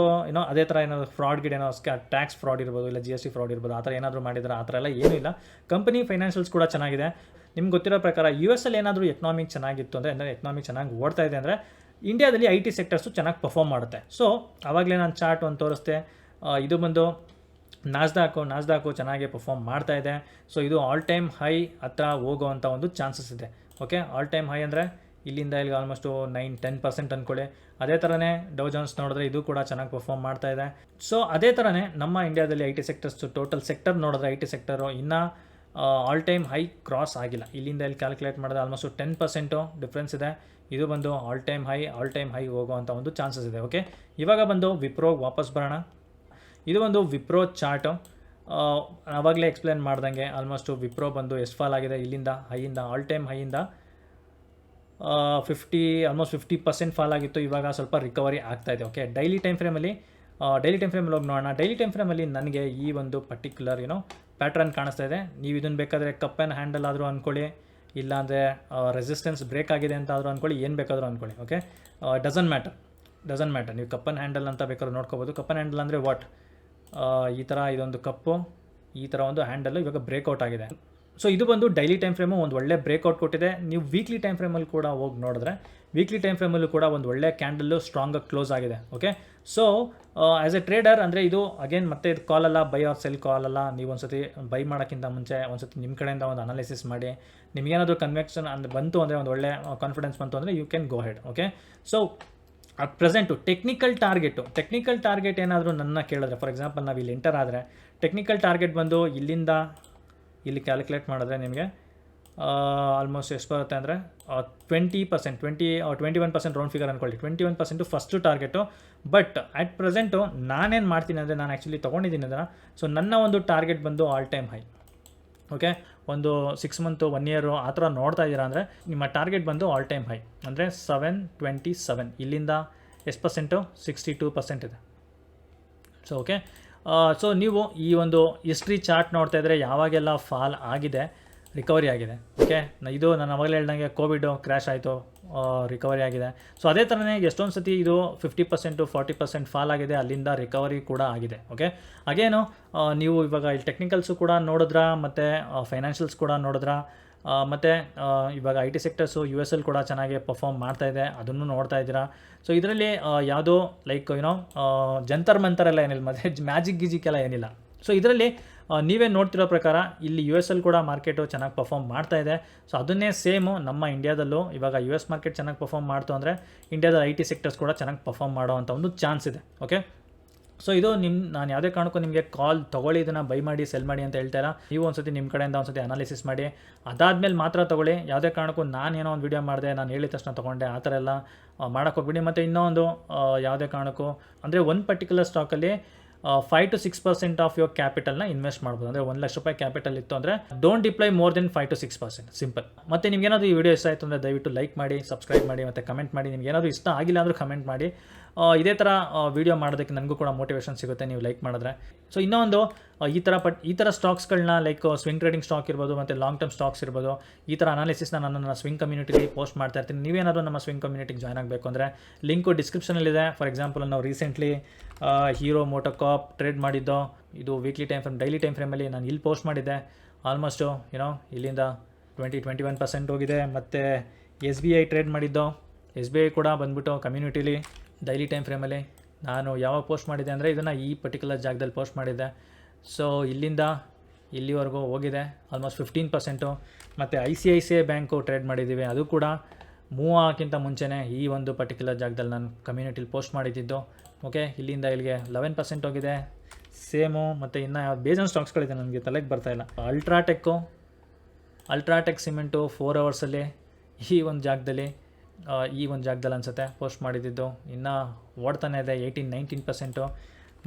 ಅದೇ ಥರ ಏನಾದರೂ ಫ್ರಾಡ್ಗಿಡ್ ಏನೋ ಟ್ಯಾಕ್ಸ್ ಫ್ರಾಡ್ ಇರ್ಬೋದು, ಇಲ್ಲ GST ಫ್ರಾಡ್ ಇರ್ಬೋದು, ಆ ಥರ ಏನಾದರೂ ಮಾಡಿದ್ರೆ ಆ ಥರ ಎಲ್ಲ ಏನೂ ಇಲ್ಲ. ಕಂಪನಿ ಫೈನಾನ್ಷಿಯಲ್ಸ್ ಕೂಡ ಚೆನ್ನಾಗಿದೆ. ನಿಮ್ಗೆ ಗೊತ್ತಿರೋ ಪ್ರಕಾರ US ಅಲ್ಲಿ ಏನಾದರೂ ಎಕನಾಮಿಕ್ ಚೆನ್ನಾಗಿತ್ತು ಅಂದರೆ ಎಕನಾಮಿಕ್ ಚೆನ್ನಾಗಿ ಓಡ್ತಾ ಇದೆ ಅಂದರೆ ಇಂಡಿಯಾದಲ್ಲಿ IT ಸೆಕ್ಟರ್ಸು ಚೆನ್ನಾಗಿ ಪರ್ಫಾರ್ಮ್ ಮಾಡುತ್ತೆ. ಸೊ ಆವಾಗಲೇ ನಾನು ಚಾರ್ಟ್ ಒಂದು ತೋರಿಸ್ದೆ. ಇದು ಬಂದು ನಾಸ್ದಾಕು ಚೆನ್ನಾಗಿ ಪರ್ಫಾರ್ಮ್ ಮಾಡ್ತಾ ಇದೆ. ಸೊ ಇದು ಆಲ್ ಟೈಮ್ ಹೈ ಹತ್ರ ಹೋಗೋವಂಥ ಒಂದು ಚಾನ್ಸಸ್ ಇದೆ. ಓಕೆ, ಆಲ್ ಟೈಮ್ ಹೈ ಅಂದರೆ ಇಲ್ಲಿಂದ ಇಲ್ಲಿಗೆ ಆಲ್ಮೋಸ್ಟು 9-10% ಅಂದ್ಕೊಳ್ಳಿ. ಅದೇ ಥರನೇ ಡೌ ಜೋನ್ಸ್ ನೋಡಿದ್ರೆ ಇದು ಕೂಡ ಚೆನ್ನಾಗಿ ಪರ್ಫಾರ್ಮ್ ಮಾಡ್ತಾ ಇದೆ. ಸೊ ಅದೇ ಥರನೇ ನಮ್ಮ ಇಂಡಿಯಾದಲ್ಲಿ IT ಸೆಕ್ಟರ್ಸು ಟೋಟಲ್ ಸೆಕ್ಟರ್ ನೋಡಿದ್ರೆ IT ಸೆಕ್ಟರು ಇನ್ನೂ ಆಲ್ ಟೈಮ್ ಹೈ ಕ್ರಾಸ್ ಆಗಿಲ್ಲ. ಇಲ್ಲಿಂದ ಇಲ್ಲಿ ಕ್ಯಾಲ್ಕುಲೇಟ್ ಮಾಡಿದ್ರೆ ಆಲ್ಮೋಸ್ಟು 10% ಡಿಫ್ರೆನ್ಸ್ ಇದೆ. ಇದು ಬಂದು ಆಲ್ ಟೈಮ್ ಹೈ ಹೋಗುವಂಥ ಒಂದು ಚಾನ್ಸಸ್ ಇದೆ. ಓಕೆ, ಇವಾಗ ಬಂದು ವಿಪ್ರೋಗೆ ವಾಪಸ್ ಬರೋಣ. ಇದು ಒಂದು ವಿಪ್ರೋ ಚಾರ್ಟು. ಆವಾಗಲೇ ಎಕ್ಸ್ಪ್ಲೇನ್ ಮಾಡ್ದಂಗೆ ಆಲ್ಮೋಸ್ಟು ವಿಪ್ರೋ ಬಂದು ಎಷ್ಟು ಫಾಲ್ ಆಗಿದೆ ಇಲ್ಲಿಂದ ಹೈಯಿಂದ, ಆಲ್ ಟೈಮ್ ಹೈಯಿಂದ ಆಲ್ಮೋಸ್ಟ್ 50% ಫಾಲ್ ಆಗಿತ್ತು. ಇವಾಗ ಸ್ವಲ್ಪ ರಿಕವರಿ ಆಗ್ತಾಯಿದೆ. ಓಕೆ, ಡೈಲಿ ಟೈಮ್ ಫ್ರೇಮಲ್ಲಿ ಹೋಗಿ ನೋಡೋಣ. ಡೈಲಿ ಟೈಮ್ ಫ್ರೇಮಲ್ಲಿ ನನಗೆ ಈ ಒಂದು ಪರ್ಟಿಕ್ಯುಲರ್ ಪ್ಯಾಟ್ರನ್ ಕಾಣಿಸ್ತಾ ಇದೆ. ನೀವು ಇದನ್ನು ಬೇಕಾದರೆ ಕಪ್ ಆ್ಯಂಡ್ ಹ್ಯಾಂಡಲ್ ಆದರೂ ಅಂದ್ಕೊಳ್ಳಿ, ಇಲ್ಲಾಂದರೆ ರೆಸಿಸ್ಟೆನ್ಸ್ ಬ್ರೇಕ್ ಆಗಿದೆ ಅಂತ ಆದರೂ ಅಂದ್ಕೊಳ್ಳಿ, ಏನು ಬೇಕಾದರೂ ಅಂದ್ಕೊಳ್ಳಿ. Okay, doesn't matter. ನೀವು ಕಪ್ ಆ್ಯಂಡ್ ಹ್ಯಾಂಡಲ್ ಅಂತ ಬೇಕಾದ್ರೂ ನೋಡ್ಕೋಬೋದು. ಕಪ್ ಆ್ಯಂಡ್ ಹ್ಯಾಂಡಲ್ ಅಂದರೆ ವಾಟ್, ಈ ಥರ ಇದೊಂದು ಕಪ್ಪು, ಈ ಥರ ಒಂದು ಹ್ಯಾಂಡಲ್ಲು ಇವಾಗ ಬ್ರೇಕ್ಔಟ್ ಆಗಿದೆ. ಸೊ ಇದು ಬಂದು ಡೈಲಿ ಟೈಮ್ ಫ್ರೇಮು ಒಂದು ಒಳ್ಳೆ ಬ್ರೇಕ್ಔಟ್ ಕೊಟ್ಟಿದೆ. ನೀವು ವೀಕ್ಲಿ ಟೈಮ್ ಫ್ರೇಮಲ್ಲಿ ಕೂಡ ಹೋಗಿ ನೋಡಿದ್ರೆ ವೀಕ್ಲಿ ಟೈಮ್ ಫ್ರೇಮಲ್ಲೂ ಕೂಡ ಒಂದು ಒಳ್ಳೆ ಕ್ಯಾಂಡಲ್ಲು ಸ್ಟ್ರಾಂಗಾಗಿ ಕ್ಲೋಸ್ ಆಗಿದೆ. Okay, so as A trader ಅಂದರೆ ಇದು ಅಗೇನ್ ಮತ್ತೆ ಇದು ಕಾಲ್ ಅಲ್ಲ, ಬೈ ಆರ್ ಸೆಲ್ ಕಾಲ್ ಅಲ್ಲ. ನೀವು ಒಂದ್ಸತಿ ಬೈ ಮಾಡೋಕ್ಕಿಂತ ಮುಂಚೆ ಒಂದ್ಸತಿ ನಿಮ್ಮ ಕಡೆಯಿಂದ ಒಂದು ಅನಾಲಿಸಿಸ್ ಮಾಡಿ, ನಿಮಗೇನಾದರೂ ಕನ್ವೆಕ್ಷನ್ ಬಂತು ಅಂದರೆ ಒಂದು ಒಳ್ಳೆ ಕಾನ್ಫಿಡೆನ್ಸ್ ಬಂತು ಅಂದರೆ you can go head. Okay, so at present technical target ಏನಾದರೂ ನನ್ನ ಕೇಳಿದ್ರೆ, ಫಾರ್ ಎಕ್ಸಾಂಪಲ್ ನಾವು ಇಲ್ಲಿ ಎಂಟರ್ ಆದರೆ ಟೆಕ್ನಿಕಲ್ ಟಾರ್ಗೆಟ್ ಬಂದು ಇಲ್ಲಿಂದ ಇಲ್ಲಿ ಕ್ಯಾಲ್ಕುಲೇಟ್ ಮಾಡಿದ್ರೆ ನಿಮಗೆ ಆಲ್ಮೋಸ್ಟ್ ಎಷ್ಟು ಬರುತ್ತೆ ಅಂದರೆ 21% ರೌಂಡ್ ಫಿಗರ್ ಅಂದ್ಕೊಳ್ಳಿ. 21% first target. But at present ನಾನೇನು ಮಾಡ್ತೀನಿ ಅಂದರೆ, ನಾನು ಆ್ಯಕ್ಚುಲಿ ತೊಗೊಂಡಿದ್ದೀನಿ ಅದನ್ನು. ಸೊ ನನ್ನ ಒಂದು ಟಾರ್ಗೆಟ್ ಬಂದು ಆಲ್ ಟೈಮ್ ಹೈ. ಓಕೆ, ಒಂದು 6 ಮಂತು 1 ಇಯರು ಆ ಥರ ನೋಡ್ತಾ ಇದ್ದೀರಾ ಅಂದರೆ ನಿಮ್ಮ ಟಾರ್ಗೆಟ್ ಬಂದು ಆಲ್ ಟೈಮ್ ಹೈ ಅಂದರೆ 727. ಇಲ್ಲಿಂದ ಎಷ್ಟು ಪರ್ಸೆಂಟು? 62% ಇದೆ. ಸೊ ಓಕೆ, ಸೊ ನೀವು ಈ ಒಂದು ಹಿಸ್ಟ್ರಿ ಚಾರ್ಟ್ ನೋಡ್ತಾ ಇದ್ದರೆ ಯಾವಾಗೆಲ್ಲ ಫಾಲ್ ಆಗಿದೆ, ರಿಕವರಿ ಆಗಿದೆ. ಓಕೆ, ಇದು ನಾನು ಅವಾಗಲೇ ಹೇಳ್ದಂಗೆ ಕೋವಿಡ್ ಕ್ರ್ಯಾಶ್ ಆಯಿತು, ರಿಕವರಿ ಆಗಿದೆ. ಸೊ ಅದೇ ಥರನೇ ಎಷ್ಟೊಂದು ಸತಿ ಇದು 50% 40% ಫಾಲ್ ಆಗಿದೆ, ಅಲ್ಲಿಂದ ರಿಕವರಿ ಕೂಡ ಆಗಿದೆ. ಓಕೆ, ಅಗೇನು ನೀವು ಇವಾಗ ಇಲ್ಲಿ ಟೆಕ್ನಿಕಲ್ಸು ಕೂಡ ನೋಡಿದ್ರಾ, ಮತ್ತು ಫೈನಾನ್ಷಿಯಲ್ಸ್ ಕೂಡ ನೋಡಿದ್ರಾ, ಮತ್ತು ಇವಾಗ IT ಸೆಕ್ಟರ್ಸು US ಅಲ್ಲಿ ಕೂಡ ಚೆನ್ನಾಗಿ ಪರ್ಫಾರ್ಮ್ ಮಾಡ್ತಾ ಇದೆ, ಅದನ್ನು ನೋಡ್ತಾ ಇದ್ದೀರಾ. ಸೊ ಇದರಲ್ಲಿ ಯಾವುದೋ ಲೈಕ್ ಜಂತರ್ ಮಂತರ್ ಎಲ್ಲ ಏನಿಲ್ಲ, ಮತ್ತು ಮ್ಯಾಜಿಕ್ ಎಲ್ಲ ಏನಿಲ್ಲ. ಸೊ ಇದರಲ್ಲಿ ನೀವೇ ನೋಡ್ತಿರೋ ಪ್ರಕಾರ ಇಲ್ಲಿ US ಅಲ್ಲಿ ಕೂಡ ಮಾರ್ಕೆಟು ಚೆನ್ನಾಗಿ ಪರ್ಫಾರ್ಮ್ ಮಾಡ್ತಾ ಇದೆ. ಸೊ ಅದನ್ನೇ ಸೇಮು ನಮ್ಮ ಇಂಡಿಯಾದಲ್ಲೂ ಇವಾಗ US ಮಾರ್ಕೆಟ್ ಚೆನ್ನಾಗಿ ಪರ್ಫಾರ್ಮ್ ಮಾಡ್ತು ಅಂದರೆ ಇಂಡಿಯಾದ IT ಸೆಕ್ಟರ್ಸ್ ಕೂಡ ಚೆನ್ನಾಗಿ ಪರ್ಫಾರ್ಮ್ ಮಾಡೋವಂಥ ಒಂದು ಚಾನ್ಸ್ ಇದೆ. ಓಕೆ, ಸೊ ಇದು ನಾನು ಯಾವುದೇ ಕಾರಣಕ್ಕೂ ನಿಮಗೆ ಕಾಲ್ ತೊಗೊಳ್ಳಿ, ಇದನ್ನು ಬೈ ಮಾಡಿ ಸೆಲ್ ಮಾಡಿ ಅಂತ ಹೇಳ್ತಾ ಇಲ್ಲ. ನೀವು ಒಂದ್ಸತಿ ನಿಮ್ಮ ಕಡೆಯಿಂದ ಒಂದ್ಸತಿ ಅನಾಲಿಸಿಸ್ ಮಾಡಿ, ಅದಾದಮೇಲೆ ಮಾತ್ರ ತೊಗೊಳ್ಳಿ. ಯಾವುದೇ ಕಾರಣಕ್ಕೂ ನಾನೇನೋ ಒಂದು ವೀಡಿಯೋ ಮಾಡಿದೆ, ನಾನು ಹೇಳಿದ ತಕ್ಷಣ ತೊಗೊಂಡೆ ಆ ಥರ ಎಲ್ಲ ಮಾಡೋಕ್ಕೆ ಹೋಗ್ಬಿಡಿ. ಮತ್ತು ಇನ್ನೊಂದು ಯಾವುದೇ ಕಾರಣಕ್ಕೂ ಅಂದರೆ ಒಂದು ಪರ್ಟಿಕ್ಯುಲರ್ ಸ್ಟಾಕಲ್ಲಿ 5 to 6% ಆಫ್ ಯುವರ್ ಕ್ಯಾಪಿಟಲ್ನ ಇನ್ವೆಸ್ಟ್ ಮಾಡ್ಬೋದು. ಅಂದರೆ ₹1,00,000 ಕ್ಯಾಪಿಟಲ್ ಇತ್ತು ಅಂದರೆ don't deploy more than 5 to 6%, simple. ಮತ್ತು ನಿಮ್ಗೆ ಏನಾದರೂ ಈ ವಿಡಿಯೋ ಇಷ್ಟ ಆಯಿತು ಅಂದರೆ ದಯವಿಟ್ಟು ಲೈಕ್ ಮಾಡಿ, ಸಬ್ಸ್ಕ್ರೈಬ್ ಮಾಡಿ ಮತ್ತು ಕಮೆಂಟ್ ಮಾಡಿ. ನಿಮ್ಗೆ ಏನಾದರೂ ಇಷ್ಟ ಆಗಿಲ್ಲ ಅಂದರೂ ಕಮೆಂಟ್ ಮಾಡಿ. ಇದೇ ಥರ ವೀಡಿಯೋ ಮಾಡೋದಕ್ಕೆ ನನಗೂ ಕೂಡ ಮೋಟಿವೇಶನ್ ಸಿಗುತ್ತೆ ನೀವು ಲೈಕ್ ಮಾಡಿದ್ರೆ. ಸೊ ಇನ್ನೊಂದು ಈ ಥರ ಸ್ಟಾಕ್ಸ್ಗಳನ್ನ ಲೈಕ್ ಸ್ವಿಂಗ್ ಟ್ರೇಡಿಂಗ್ ಸ್ಟಾಕ್ ಇರ್ಬೋದು ಮತ್ತು ಲಾಂಗ್ ಟರ್ಮ್ ಸ್ಟಾಕ್ಸ್ ಇರ್ಬೋದು, ಈ ಥರ ಅನಾಲಿಸಿಸ್ನ ನಾನು ನನ್ನ ಸ್ವಿಂಗ್ ಕಮ್ಯುನಿಟಿಲಿ ಪೋಸ್ಟ್ ಮಾಡ್ತಾ ಇರ್ತೀನಿ. ನೀವೇನಾದರೂ ನಮ್ಮ ಸ್ವಿಂಗ್ ಕಮ್ಯುನಿಟಿಗೆ ಜಾಯ್ನ್ ಆಗಬೇಕು ಅಂದರೆ ಲಿಂಕು ಡಿಸ್ಕ್ರಿಪ್ಷನಲ್ಲಿದೆ. ಫಾರ್ ಎಕ್ಸಾಂಪಲ್ ನಾವು ರೀಸೆಂಟ್ಲಿ ಹೀರೋ ಮೋಟೋಕಾಪ್ ಟ್ರೇಡ್ ಮಾಡಿದ್ದು, ಇದು weekly time frame, daily time ಫ್ರೇಮಲ್ಲಿ ನಾನು ಇಲ್ಲಿ ಪೋಸ್ಟ್ ಮಾಡಿದ್ದೆ. ಆಲ್ಮೋಸ್ಟು ಇಲ್ಲಿಂದ 21% ಹೋಗಿದೆ. ಮತ್ತು SBI ಟ್ರೇಡ್ ಮಾಡಿದ್ದು, SBI ಕೂಡ ಬಂದ್ಬಿಟ್ಟು ಕಮ್ಯುನಿಟಿಲಿ ಡೈಲಿ ಟೈಮ್ ಫ್ರೇಮಲ್ಲಿ ನಾನು ಯಾವಾಗ ಪೋಸ್ಟ್ ಮಾಡಿದ್ದೆ ಅಂದರೆ ಇದನ್ನು ಈ ಪರ್ಟಿಕ್ಯುಲರ್ ಜಾಗದಲ್ಲಿ ಪೋಸ್ಟ್ ಮಾಡಿದ್ದೆ. ಸೊ ಇಲ್ಲಿಂದ ಇಲ್ಲಿವರೆಗೂ ಹೋಗಿದೆ ಆಲ್ಮೋಸ್ಟ್ 15%. ಮತ್ತು ICICI ಬ್ಯಾಂಕು ಟ್ರೇಡ್ ಮಾಡಿದ್ದೀವಿ, ಅದು ಕೂಡ ಮೂವ್ ಆಗೋಕ್ಕಿಂತ ಮುಂಚೆನೇ ಈ ಒಂದು ಪರ್ಟಿಕ್ಯುಲರ್ ಜಾಗದಲ್ಲಿ ನಾನು ಕಮ್ಯುನಿಟಿಲಿ ಪೋಸ್ಟ್ ಮಾಡಿದ್ದು. ಓಕೆ, ಇಲ್ಲಿಂದ ಇಲ್ಲಿಗೆ 11% ಹೋಗಿದೆ ಸೇಮು. ಮತ್ತು ಇನ್ನು ಬೇಜಾನ್ ಸ್ಟಾಕ್ಸ್ಗಳಿದೆ ನನಗೆ ತಲೆಗೆ ಬರ್ತಾಯಿಲ್ಲ. ಅಲ್ಟ್ರಾಟೆಕ್ ಸಿಮೆಂಟು 4 ಅವರ್ಸಲ್ಲಿ ಈ ಒಂದು ಜಾಗದಲ್ಲಿ ಅನಿಸುತ್ತೆ ಪೋಸ್ಟ್ ಮಾಡಿದ್ದು. ಇನ್ನು ಓಡ್ತಾನೆ ಇದೆ 18-19%.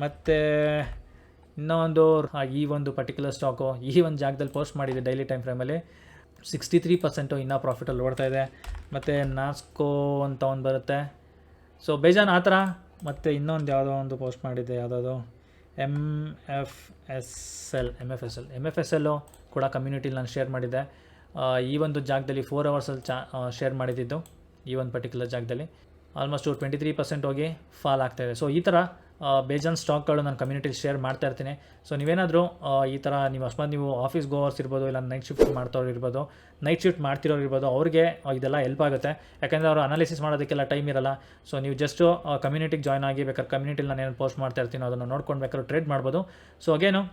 ಮತ್ತು ಇನ್ನೊಂದು ಈ ಒಂದು ಪರ್ಟಿಕ್ಯುಲರ್ ಸ್ಟಾಕು ಈ ಒಂದು ಜಾಗದಲ್ಲಿ ಪೋಸ್ಟ್ ಮಾಡಿದೆ ಡೈಲಿ ಟೈಮ್ ಫ್ರೇಮಲ್ಲಿ 63% ಇನ್ನೂ ಪ್ರಾಫಿಟಲ್ಲಿ ಓಡ್ತಾ ಇದೆ. ಮತ್ತು ನಾಸ್ಕೋ ಅಂತ ಒಂದು ಬರುತ್ತೆ. ಸೊ ಬೇಜಾನ್ ಆ ಥರ. ಮತ್ತು ಇನ್ನೊಂದು ಯಾವುದೋ ಒಂದು ಪೋಸ್ಟ್ ಮಾಡಿದ್ದೆ, ಯಾವುದಾದ್ರು MFSL ಕೂಡ ಕಮ್ಯುನಿಟಿಲಿ ನಾನು ಶೇರ್ ಮಾಡಿದ್ದೆ. ಈ ಒಂದು ಜಾಗದಲ್ಲಿ 4 ಅವರ್ಸಲ್ಲಿ ಶೇರ್ ಮಾಡಿದ್ದು. ಈ ಒಂದು ಪರ್ಟಿಕ್ಯುಲರ್ ಜಾಗದಲ್ಲಿ ಆಲ್ಮೋಸ್ಟ್ 23% ಹೋಗಿ ಫಾಲ್ ಆಗ್ತಾಯಿದೆ. ಸೊ ಈ ಥರ ಬೇಜಾನ್ ಸ್ಟಾಕ್ಗಳು ನಾನು ಕಮ್ಯುನಿಟಿಲಿ ಶೇರ್ ಮಾಡ್ತಾ ಇರ್ತೀನಿ. ಸೊ ನೀವೇನಾದರೂ ಈ ಥರ ನೀವು ಆಫೀಸ್ ಗೋವರ್ಸ್ ಇರ್ಬೋದು, ಇಲ್ಲ ನೈಟ್ ಶಿಫ್ಟ್ ಮಾಡ್ತಿರೋರು ಇರ್ಬೋದು, ಅವ್ರಿಗೆ ಇದೆಲ್ಲ ಹೆಲ್ಪ್ ಆಗುತ್ತೆ. ಯಾಕೆಂದರೆ ಅವರು ಅನಾಲಿಸಿಸ್ ಮಾಡೋದಕ್ಕೆಲ್ಲ ಟೈಮ್ ಇರಲ್ಲ. ಸೊ ನೀವು ಜಸ್ಟು ಕಮ್ಯುನಿಟಿಗೆ ಜಾಯ್ನ್ ಆಗಿ ಬೇಕಾದ್ರೆ ಕಮ್ಯುನಿಟಿಲಿ ನಾನು ಏನು ಪೋಸ್ಟ್ ಮಾಡ್ತಾ ಇರ್ತೀನಿ ಅದನ್ನು ನೋಡ್ಕೊಂಡು ಬೇಕಾದ್ರೆ ಟ್ರೇಡ್ ಮಾಡ್ಬೋದು. ಸೊ ಅಗೇನು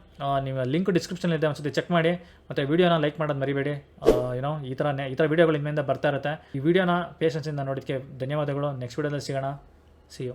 ನೀವು ಲಿಂಕ್ ಡಿಸ್ಕ್ರಿಪ್ಷನಲ್ಲಿದೆ, ಒಂದ್ಸತಿ ಚೆಕ್ ಮಾಡಿ. ಮತ್ತು ವೀಡಿಯೋನ ಲೈಕ್ ಮಾಡೋದು ಮರಿಬೇಡಿ. ಈ ಥರ ವೀಡಿಯೋಗಳು ಇನ್ಮೇಲಿಂದ ಬರ್ತಾ ಇರುತ್ತೆ. ಈ ವಿಡಿಯೋನ ಪೇಷನ್ಸಿಂದ ನೋಡೋದಕ್ಕೆ ಧನ್ಯವಾದಗಳು. ನೆಕ್ಸ್ಟ್ ವೀಡಿಯೋದಲ್ಲಿ ಸಿಗೋಣ. See you.